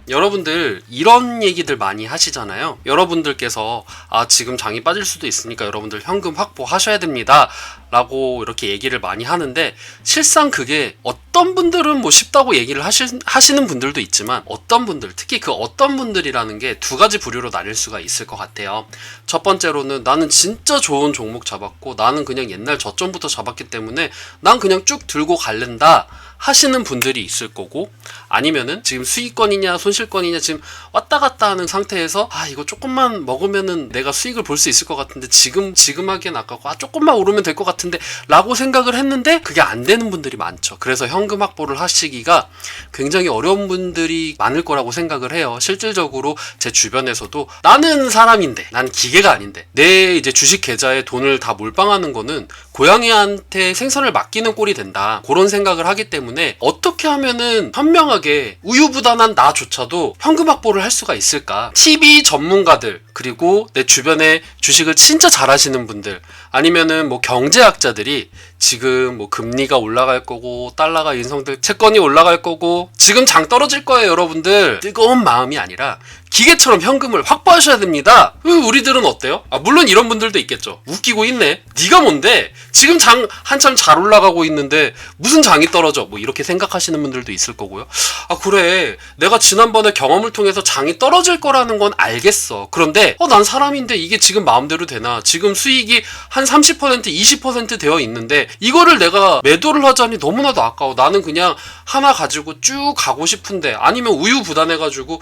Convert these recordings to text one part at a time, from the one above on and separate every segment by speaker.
Speaker 1: 여러분들 이런 얘기들 많이 하시잖아요. 여러분들께서 지금 장이 빠질 수도 있으니까 여러분들 현금 확보하셔야 됩니다 라고 이렇게 얘기를 많이 하는데, 실상 그게 어떤 분들은 뭐 쉽다고 얘기를 하시는 분들도 있지만, 어떤 분들, 특히 그 어떤 분들이라는 게 두 가지 부류로 나뉠 수가 있을 것 같아요. 첫 번째로는 나는 진짜 좋은 종목 잡았고 나는 그냥 옛날 저점부터 잡았기 때문에 난 그냥 쭉 들고 갈른다 하시는 분들이 있을 거고, 아니면은 지금 수익권이냐 손실권이냐 지금 왔다 갔다 하는 상태에서 이거 조금만 먹으면은 내가 수익을 볼 수 있을 것 같은데 지금 하기엔 아깝고 조금만 오르면 될 것 같은데 라고 생각을 했는데 그게 안 되는 분들이 많죠. 그래서 현금 확보를 하시기가 굉장히 어려운 분들이 많을 거라고 생각을 해요. 실질적으로 제 주변에서도 나는 사람인데, 난 기계가 아닌데 내 이제 주식 계좌에 돈을 다 몰빵하는 거는 고양이한테 생선을 맡기는 꼴이 된다, 그런 생각을 하기 때문에 어떻게 하면은 현명하게 우유부단한 나조차도 현금 확보를 할 수가 있을까? TV 전문가들, 그리고 내 주변에 주식을 진짜 잘하시는 분들, 아니면은 뭐 경제학자들이 지금 뭐 금리가 올라갈 거고 달러가 인상될, 채권이 올라갈 거고 지금 장 떨어질 거예요 여러분들, 뜨거운 마음이 아니라 기계처럼 현금을 확보하셔야 됩니다. 우리들은 어때요? 물론 이런 분들도 있겠죠. 웃기고 있네, 네가 뭔데 지금 장 한참 잘 올라가고 있는데 무슨 장이 떨어져, 뭐 이렇게 생각하시는 분들도 있을 거고요. 그래, 내가 지난번에 경험을 통해서 장이 떨어질 거라는 건 알겠어. 그런데 난 사람인데 이게 지금 마음대로 되나? 지금 수익이 한 30% 20% 되어 있는데 이거를 내가 매도를 하자니 너무나도 아까워. 나는 그냥 하나 가지고 쭉 가고 싶은데, 아니면 우유부단해가지고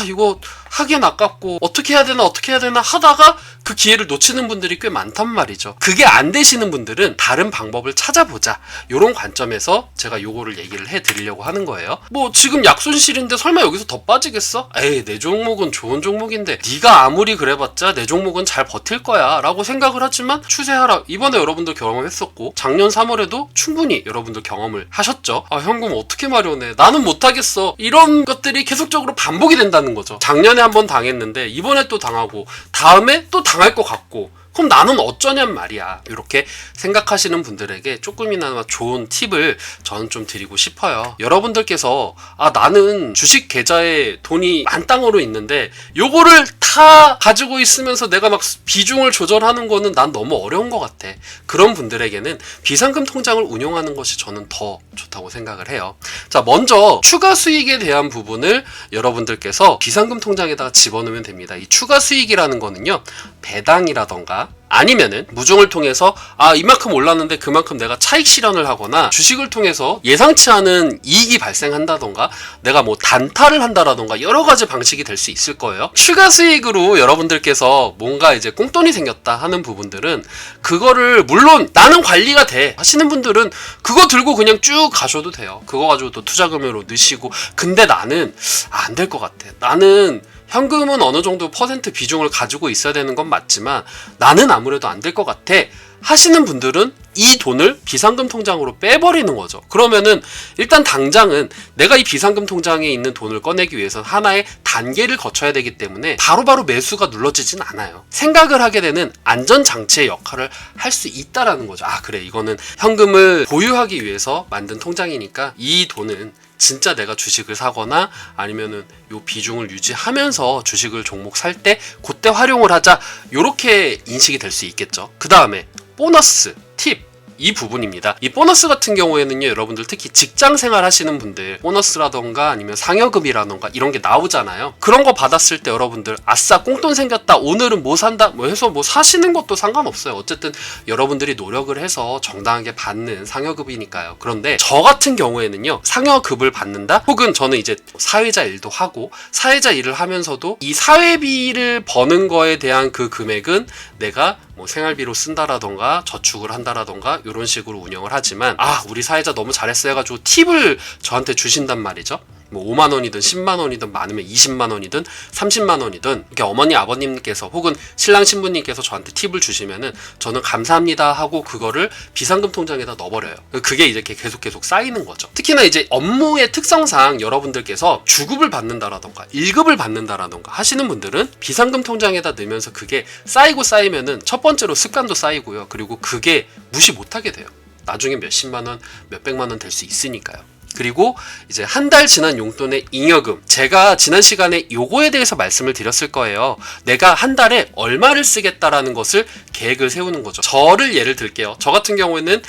Speaker 1: 이거 하기엔 아깝고 어떻게 해야 되나 하다가 그 기회를 놓치는 분들이 꽤 많단 말이죠. 그게 안 되시는 분들은 다른 방법을 찾아보자, 요런 관점에서 제가 요거를 얘기를 해드리려고 하는 거예요. 뭐 지금 약손실인데 설마 여기서 더 빠지겠어? 내 종목은 좋은 종목인데 네가 아무리 그래봤자 내 종목은 잘 버틸 거야 라고 생각을 하지만 추세 하락, 이번에 여러분들 경험했었고 작년 3월에도 충분히 여러분들 경험을 하셨죠. 현금 어떻게 마련해, 나는 못하겠어, 이런 것들이 계속적으로 반복이 된다는 거죠. 작년에 한번 당했는데 이번에 또 당하고 다음에 또 당할 것 같고, 그럼 나는 어쩌냔 말이야. 이렇게 생각하시는 분들에게 조금이나마 좋은 팁을 저는 좀 드리고 싶어요. 여러분들께서 나는 주식 계좌에 돈이 만땅으로 있는데 요거를 다 가지고 있으면서 내가 막 비중을 조절하는 거는 난 너무 어려운 것 같아. 그런 분들에게는 비상금 통장을 운용하는 것이 저는 더 좋다고 생각을 해요. 자, 먼저 추가 수익에 대한 부분을 여러분들께서 비상금 통장에다가 집어넣으면 됩니다. 이 추가 수익이라는 거는요, 배당이라던가 아니면은 무중을 통해서 이만큼 올랐는데 그만큼 내가 차익 실현을 하거나, 주식을 통해서 예상치 않은 이익이 발생한다던가, 내가 뭐 단타를 한다라던가 여러 가지 방식이 될 수 있을 거예요. 추가 수익으로 여러분들께서 뭔가 이제 꽁돈이 생겼다 하는 부분들은 그거를, 물론 나는 관리가 돼 하시는 분들은 그거 들고 그냥 쭉 가셔도 돼요. 그거 가지고 또 투자금으로 넣으시고. 근데 나는 안 될 것 같아, 나는 현금은 어느 정도 퍼센트 비중을 가지고 있어야 되는 건 맞지만 나는 아무래도 안 될 것 같아 하시는 분들은 이 돈을 비상금 통장으로 빼버리는 거죠. 그러면은 일단 당장은 내가 이 비상금 통장에 있는 돈을 꺼내기 위해서 하나의 단계를 거쳐야 되기 때문에 바로바로 매수가 눌러지진 않아요. 생각을 하게 되는 안전장치의 역할을 할 수 있다라는 거죠. 그래, 이거는 현금을 보유하기 위해서 만든 통장이니까 이 돈은 진짜 내가 주식을 사거나 아니면은 요 비중을 유지하면서 주식을 종목 살 때 그때 활용을 하자, 요렇게 인식이 될 수 있겠죠. 그 다음에 보너스 팁, 이 부분입니다. 이 보너스 같은 경우에는요, 여러분들 특히 직장 생활 하시는 분들 보너스라던가 아니면 상여금이라던가 이런 게 나오잖아요. 그런 거 받았을 때 여러분들 아싸 꽁돈 생겼다, 오늘은 뭐 산다 뭐 해서 뭐 사시는 것도 상관없어요. 어쨌든 여러분들이 노력을 해서 정당하게 받는 상여금이니까요. 그런데 저 같은 경우에는요, 상여금을 받는다, 혹은 저는 이제 사회자 일도 하고 사회자 일을 하면서도 이 사회비를 버는 거에 대한 그 금액은 내가 뭐 생활비로 쓴다라던가 저축을 한다라던가 이런 식으로 운영을 하지만, 우리 사회자 너무 잘했어 해가지고 팁을 저한테 주신단 말이죠. 뭐 5만원이든 10만원이든 많으면 20만원이든 30만원이든 이렇게 어머니 아버님께서 혹은 신랑 신부님께서 저한테 팁을 주시면은 저는 감사합니다 하고 그거를 비상금 통장에다 넣어버려요. 그게 이제 계속 쌓이는 거죠. 특히나 이제 업무의 특성상 여러분들께서 주급을 받는다라던가 1급을 받는다라던가 하시는 분들은 비상금 통장에다 넣으면서 그게 쌓이면은 첫 번째로 습관도 쌓이고요. 그리고 그게 무시 못하게 돼요. 나중에 몇십만원 몇백만원 될 수 있으니까요. 그리고 이제 한 달 지난 용돈의 잉여금. 제가 지난 시간에 요거에 대해서 말씀을 드렸을 거예요. 내가 한 달에 얼마를 쓰겠다라는 것을 계획을 세우는 거죠. 저를 예를 들게요. 저 같은 경우에는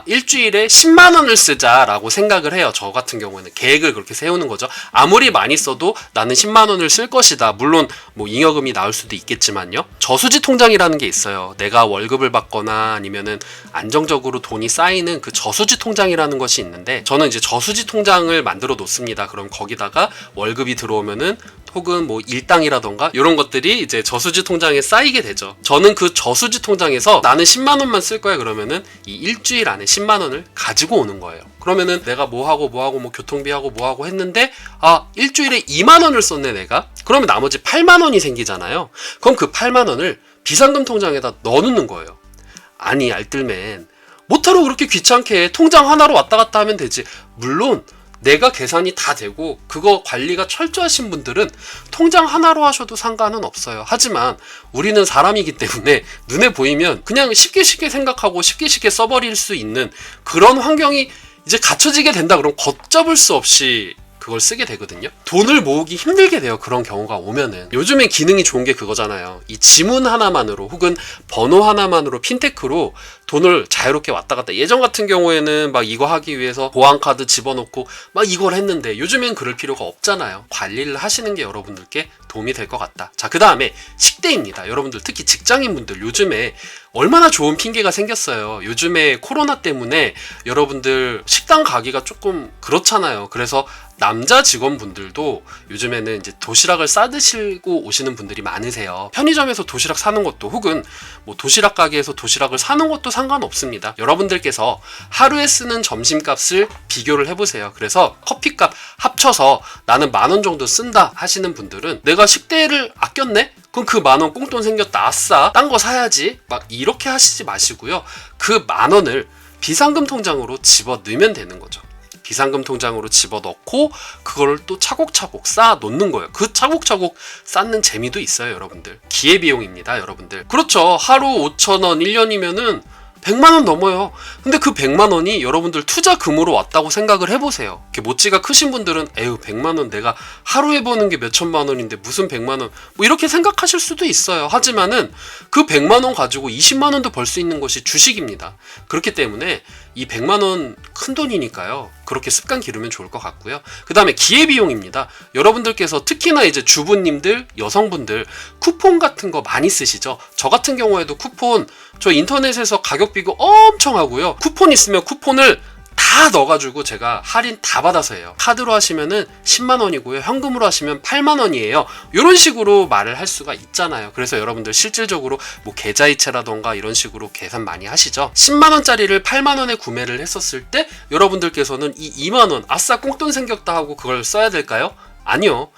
Speaker 1: 일주일에 10만 원을 쓰자라고 생각을 해요. 저 같은 경우에는 계획을 그렇게 세우는 거죠. 아무리 많이 써도 나는 10만 원을 쓸 것이다. 물론 뭐 잉여금이 나올 수도 있겠지만요. 저수지 통장이라는 게 있어요. 내가 월급을 받거나 아니면은 안정적으로 돈이 쌓이는 그 저수지 통장이라는 것이 있는데, 저는 이제 저수지 통장을 만들어 놓습니다. 그럼 거기다가 월급이 들어오면은 혹은 뭐 일당이라던가 이런 것들이 이제 저수지 통장에 쌓이게 되죠. 저는 그 저수지 통장에서 나는 10만 원만 쓸 거야 그러면은 이 일주일 안에 10만 원을 가지고 오는 거예요. 그러면은 내가 뭐하고 뭐 교통비하고 뭐하고 했는데 일주일에 2만 원을 썼네 내가. 그러면 나머지 8만 원이 생기잖아요. 그럼 그 8만 원을 비상금 통장에다 넣어놓는 거예요. 아니 알뜰맨, 못하러 그렇게 귀찮게 통장 하나로 왔다 갔다 하면 되지. 물론 내가 계산이 다 되고 그거 관리가 철저하신 분들은 통장 하나로 하셔도 상관은 없어요. 하지만 우리는 사람이기 때문에 눈에 보이면 그냥 쉽게 생각하고 쉽게 써버릴 수 있는 그런 환경이 이제 갖춰지게 된다. 그럼 걷잡을 수 없이 그걸 쓰게 되거든요. 돈을 모으기 힘들게 돼요. 그런 경우가 오면은. 요즘엔 기능이 좋은 게 그거잖아요. 이 지문 하나만으로 혹은 번호 하나만으로 핀테크로 돈을 자유롭게 왔다 갔다. 예전 같은 경우에는 막 이거 하기 위해서 보안카드 집어넣고 막 이걸 했는데 요즘엔 그럴 필요가 없잖아요. 관리를 하시는 게 여러분들께 도움이 될 것 같다. 자, 그 다음에 식대입니다. 여러분들 특히 직장인분들 요즘에 얼마나 좋은 핑계가 생겼어요. 요즘에 코로나 때문에 여러분들 식당 가기가 조금 그렇잖아요. 그래서 남자 직원분들도 요즘에는 이제 도시락을 싸드시고 오시는 분들이 많으세요. 편의점에서 도시락 사는 것도 혹은 뭐 도시락 가게에서 도시락을 사는 것도 상관없습니다. 여러분들께서 하루에 쓰는 점심값을 비교를 해보세요. 그래서 커피값 합쳐서 나는 10,000원 정도 쓴다 하시는 분들은 내가 식대를 아꼈네? 그럼 그 10,000원 꽁돈 생겼다. 아싸, 딴 거 사야지. 막 이렇게 하시지 마시고요. 그 10,000원을 비상금 통장으로 집어 넣으면 되는 거죠. 비상금 통장으로 집어넣고 그걸 또 차곡차곡 쌓아 놓는 거예요. 그 차곡차곡 쌓는 재미도 있어요, 여러분들. 기회비용입니다, 여러분들. 그렇죠. 하루 5,000원 1년이면은 100만 원 넘어요. 근데 그 100만 원이 여러분들 투자금으로 왔다고 생각을 해보세요. 이렇게 모찌가 크신 분들은 에휴 100만 원 내가 하루에 버는 게 몇천만 원인데 무슨 100만 원 뭐 이렇게 생각하실 수도 있어요. 하지만은 그 100만 원 가지고 20만 원도 벌 수 있는 것이 주식입니다. 그렇기 때문에 이 100만 원 큰 돈이니까요. 그렇게 습관 기르면 좋을 것 같고요. 그 다음에 기회비용입니다. 여러분들께서 특히나 이제 주부님들, 여성분들 쿠폰 같은 거 많이 쓰시죠? 저 같은 경우에도 쿠폰 저 인터넷에서 가격 비교 엄청 하고요. 쿠폰 있으면 쿠폰을 다 넣어가지고 제가 할인 다 받아서 해요. 카드로 하시면은 10만 원이고요. 현금으로 하시면 8만 원이에요. 이런 식으로 말을 할 수가 있잖아요. 그래서 여러분들 실질적으로 뭐 계좌이체라던가 이런 식으로 계산 많이 하시죠. 10만 원짜리를 8만 원에 구매를 했었을 때 여러분들께서는 이 2만 원 아싸 꽁돈 생겼다 하고 그걸 써야 될까요? 아니요.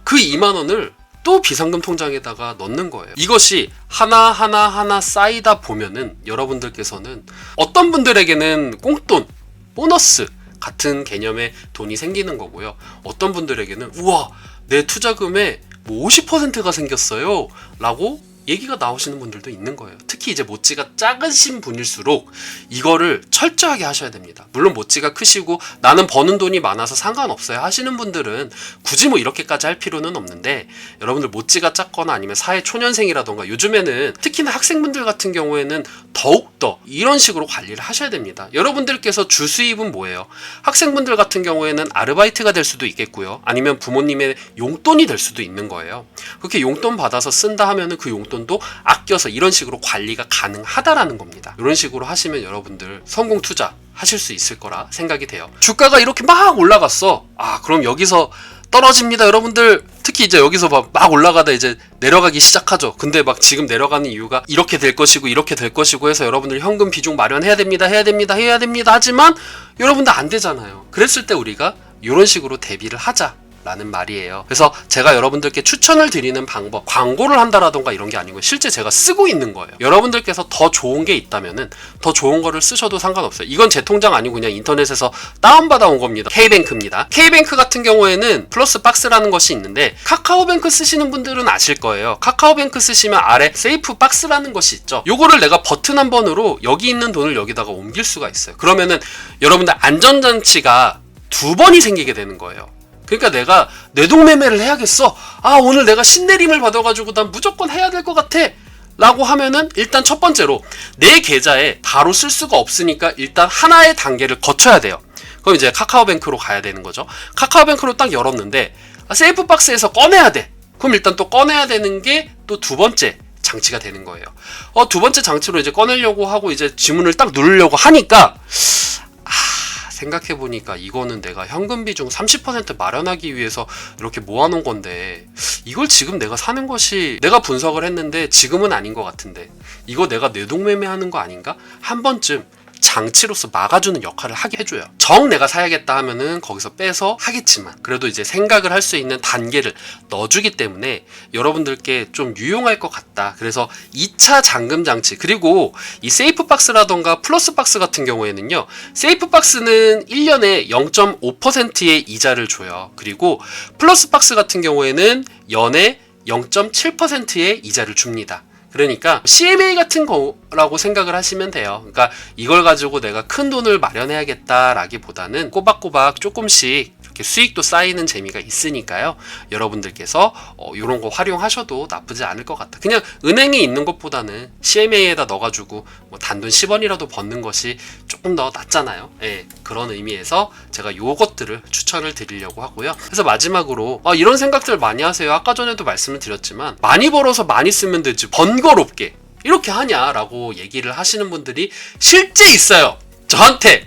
Speaker 1: 그 2만 원을 또 비상금 통장에다가 넣는 거예요. 이것이 하나 쌓이다 보면은 여러분들께서는 어떤 분들에게는 꽁돈, 보너스 같은 개념의 돈이 생기는 거고요. 어떤 분들에게는 우와 내 투자금에 뭐 50%가 생겼어요 라고 얘기가 나오시는 분들도 있는 거예요. 특히 이제 모찌가 작으신 분일수록 이거를 철저하게 하셔야 됩니다. 물론 모찌가 크시고 나는 버는 돈이 많아서 상관없어요 하시는 분들은 굳이 뭐 이렇게까지 할 필요는 없는데, 여러분들 모찌가 작거나 아니면 사회 초년생이라던가 요즘에는 특히나 학생분들 같은 경우에는 더욱더 이런 식으로 관리를 하셔야 됩니다. 여러분들께서 주 수입은 뭐예요? 학생분들 같은 경우에는 아르바이트가 될 수도 있겠고요. 아니면 부모님의 용돈이 될 수도 있는 거예요. 그렇게 용돈 받아서 쓴다 하면은 그 용돈도 아껴서 이런 식으로 관리가 가능하다라는 겁니다. 이런 식으로 하시면 여러분들 성공 투자 하실 수 있을 거라 생각이 돼요. 주가가 이렇게 막 올라갔어. 그럼 여기서 떨어집니다. 여러분들 특히 이제 여기서 막 올라가다 이제 내려가기 시작하죠. 근데 막 지금 내려가는 이유가 이렇게 될 것이고 이렇게 될 것이고 해서 여러분들 현금 비중 마련해야 됩니다. 해야 됩니다. 하지만 여러분들 안 되잖아요. 그랬을 때 우리가 이런 식으로 대비를 하자 라는 말이에요. 그래서 제가 여러분들께 추천을 드리는 방법, 광고를 한다라던가 이런 게 아니고 실제 제가 쓰고 있는 거예요. 여러분들께서 더 좋은 게 있다면은 더 좋은 거를 쓰셔도 상관없어요. 이건 제 통장 아니고 그냥 인터넷에서 다운받아 온 겁니다. K뱅크입니다. K뱅크 같은 경우에는 플러스 박스라는 것이 있는데 카카오뱅크 쓰시는 분들은 아실 거예요. 카카오뱅크 쓰시면 아래 세이프 박스라는 것이 있죠. 요거를 내가 버튼 한 번으로 여기 있는 돈을 여기다가 옮길 수가 있어요. 그러면은 여러분들 안전장치가 두 번이 생기게 되는 거예요. 그러니까 내가 뇌동매매를 해야겠어. 오늘 내가 신내림을 받아가지고 난 무조건 해야 될 것 같아. 라고 하면은 일단 첫 번째로 내 계좌에 바로 쓸 수가 없으니까 일단 하나의 단계를 거쳐야 돼요. 그럼 이제 카카오뱅크로 가야 되는 거죠. 카카오뱅크로 딱 열었는데 세이프박스에서 꺼내야 돼. 그럼 일단 또 꺼내야 되는 게 또 두 번째 장치가 되는 거예요. 두 번째 장치로 이제 꺼내려고 하고 이제 지문을 딱 누르려고 하니까 생각해보니까 이거는 내가 현금 비중 30% 마련하기 위해서 이렇게 모아놓은 건데 이걸 지금 내가 사는 것이 내가 분석을 했는데 지금은 아닌 것 같은데 이거 내가 뇌동매매하는 거 아닌가? 한 번쯤 장치로서 막아주는 역할을 하게 해줘요. 정 내가 사야겠다 하면은 거기서 빼서 하겠지만 그래도 이제 생각을 할 수 있는 단계를 넣어주기 때문에 여러분들께 좀 유용할 것 같다. 그래서 2차 잠금 장치 그리고 이 세이프박스라던가 플러스박스 같은 경우에는요. 세이프박스는 1년에 0.5%의 이자를 줘요. 그리고 플러스박스 같은 경우에는 연에 0.7%의 이자를 줍니다. 그러니까 CMA 같은 거라고 생각을 하시면 돼요. 그러니까 이걸 가지고 내가 큰 돈을 마련해야겠다라기보다는 꼬박꼬박 조금씩 이렇게 수익도 쌓이는 재미가 있으니까요. 여러분들께서 이런 거 활용하셔도 나쁘지 않을 것 같다. 그냥 은행에 있는 것보다는 CMA에다 넣어가지고 뭐 단돈 10원이라도 버는 것이 조금 더 낫잖아요. 예, 그런 의미에서 제가 요것들을 추천을 드리려고 하고요. 그래서 마지막으로 이런 생각들 많이 하세요. 아까 전에도 말씀을 드렸지만 많이 벌어서 많이 쓰면 되지 번거롭게 이렇게 하냐라고 얘기를 하시는 분들이 실제 있어요. 저한테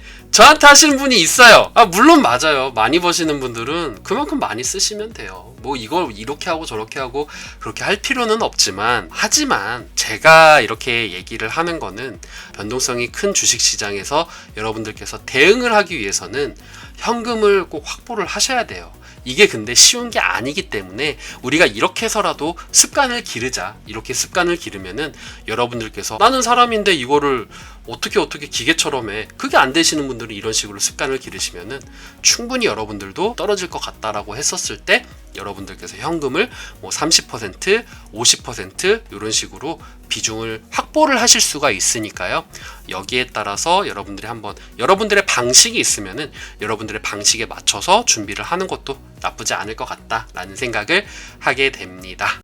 Speaker 1: 하시는 분이 있어요. 물론 맞아요. 많이 버시는 분들은 그만큼 많이 쓰시면 돼요. 뭐 이걸 이렇게 하고 저렇게 하고 그렇게 할 필요는 없지만 하지만 제가 이렇게 얘기를 하는 거는 변동성이 큰 주식시장에서 여러분들께서 대응을 하기 위해서는 현금을 꼭 확보를 하셔야 돼요. 이게 근데 쉬운 게 아니기 때문에 우리가 이렇게 해서라도 습관을 기르자. 이렇게 습관을 기르면은 여러분들께서 나는 사람인데 이거를 어떻게 기계처럼 해. 그게 안 되시는 분들은 이런 식으로 습관을 기르시면은 충분히 여러분들도 떨어질 것 같다라고 했었을 때 여러분들께서 현금을 뭐 30%, 50% 이런 식으로 비중을 확보를 하실 수가 있으니까요. 여기에 따라서 여러분들이 한번 여러분들의 방식이 있으면은 여러분들의 방식에 맞춰서 준비를 하는 것도 나쁘지 않을 것 같다라는 생각을 하게 됩니다.